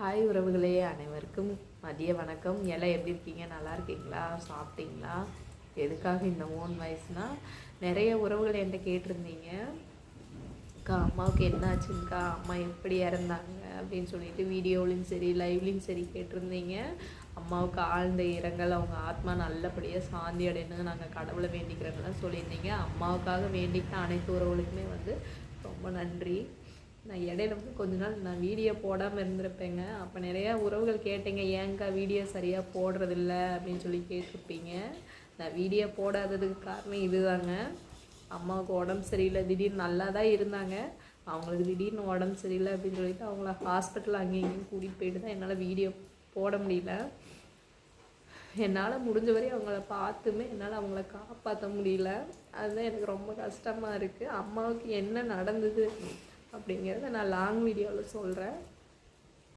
Hi உறவுகளே, அனைவருக்கும் மதிய வணக்கம். எல்லாம் எப்படி இருக்கீங்க? நல்லா இருக்கீங்களா? சாப்பிட்டீங்களா? எதுக்காக இந்த ஓன் வாய்ஸ்னால், நிறைய உறவுகள் என்கிட்ட கேட்டிருந்தீங்க, அக்கா அம்மாவுக்கு என்ன ஆச்சுங்கக்கா, அம்மா எப்படி இறந்தாங்க அப்படின்னு சொல்லிட்டு வீடியோலையும் சரி லைவ்லையும் சரி கேட்டிருந்தீங்க. அம்மாவுக்கு ஆழ்ந்த இரங்கல், அவங்க ஆத்மா நல்லபடியாக சாந்தி அடையணுங்க நாங்கள் கடவுளை வேண்டிக்கிறோங்கலாம் சொல்லியிருந்தீங்க. அம்மாவுக்காக வேண்டிக்கிட்ட அனைத்து உறவுகளுக்குமே ரொம்ப நன்றி. நான் இடையில கொஞ்ச நாள் நான் வீடியோ போடாமல் இருந்திருப்பேங்க. அப்போ நிறையா உறவுகள் கேட்டீங்க, ஏங்க்கா வீடியோ சரியாக போடுறதில்ல அப்படின்னு சொல்லி கேட்டிருப்பீங்க. நான் வீடியோ போடாததுக்கு காரணம் இதுதாங்க. அம்மாவுக்கு உடம்பு சரியில்லை, திடீர்னு நல்லா தான் இருந்தாங்க. அவங்களுக்கு திடீர்னு உடம்பு சரியில்லை அப்படின்னு சொல்லிட்டு அவங்கள ஹாஸ்பிட்டல் அங்கேயும் இங்கேயும் கூட்டிகிட்டு போயிட்டு தான் என்னால் வீடியோ போட முடியல. என்னால் முடிஞ்ச வரையும் அவங்கள பார்த்துமே என்னால் அவங்கள காப்பாற்ற முடியல. அதுதான் எனக்கு ரொம்ப கஷ்டமாக இருக்குது. அம்மாவுக்கு என்ன நடந்தது அப்படிங்கிறத நான் லாங் வீடியோவில் சொல்கிறேன்.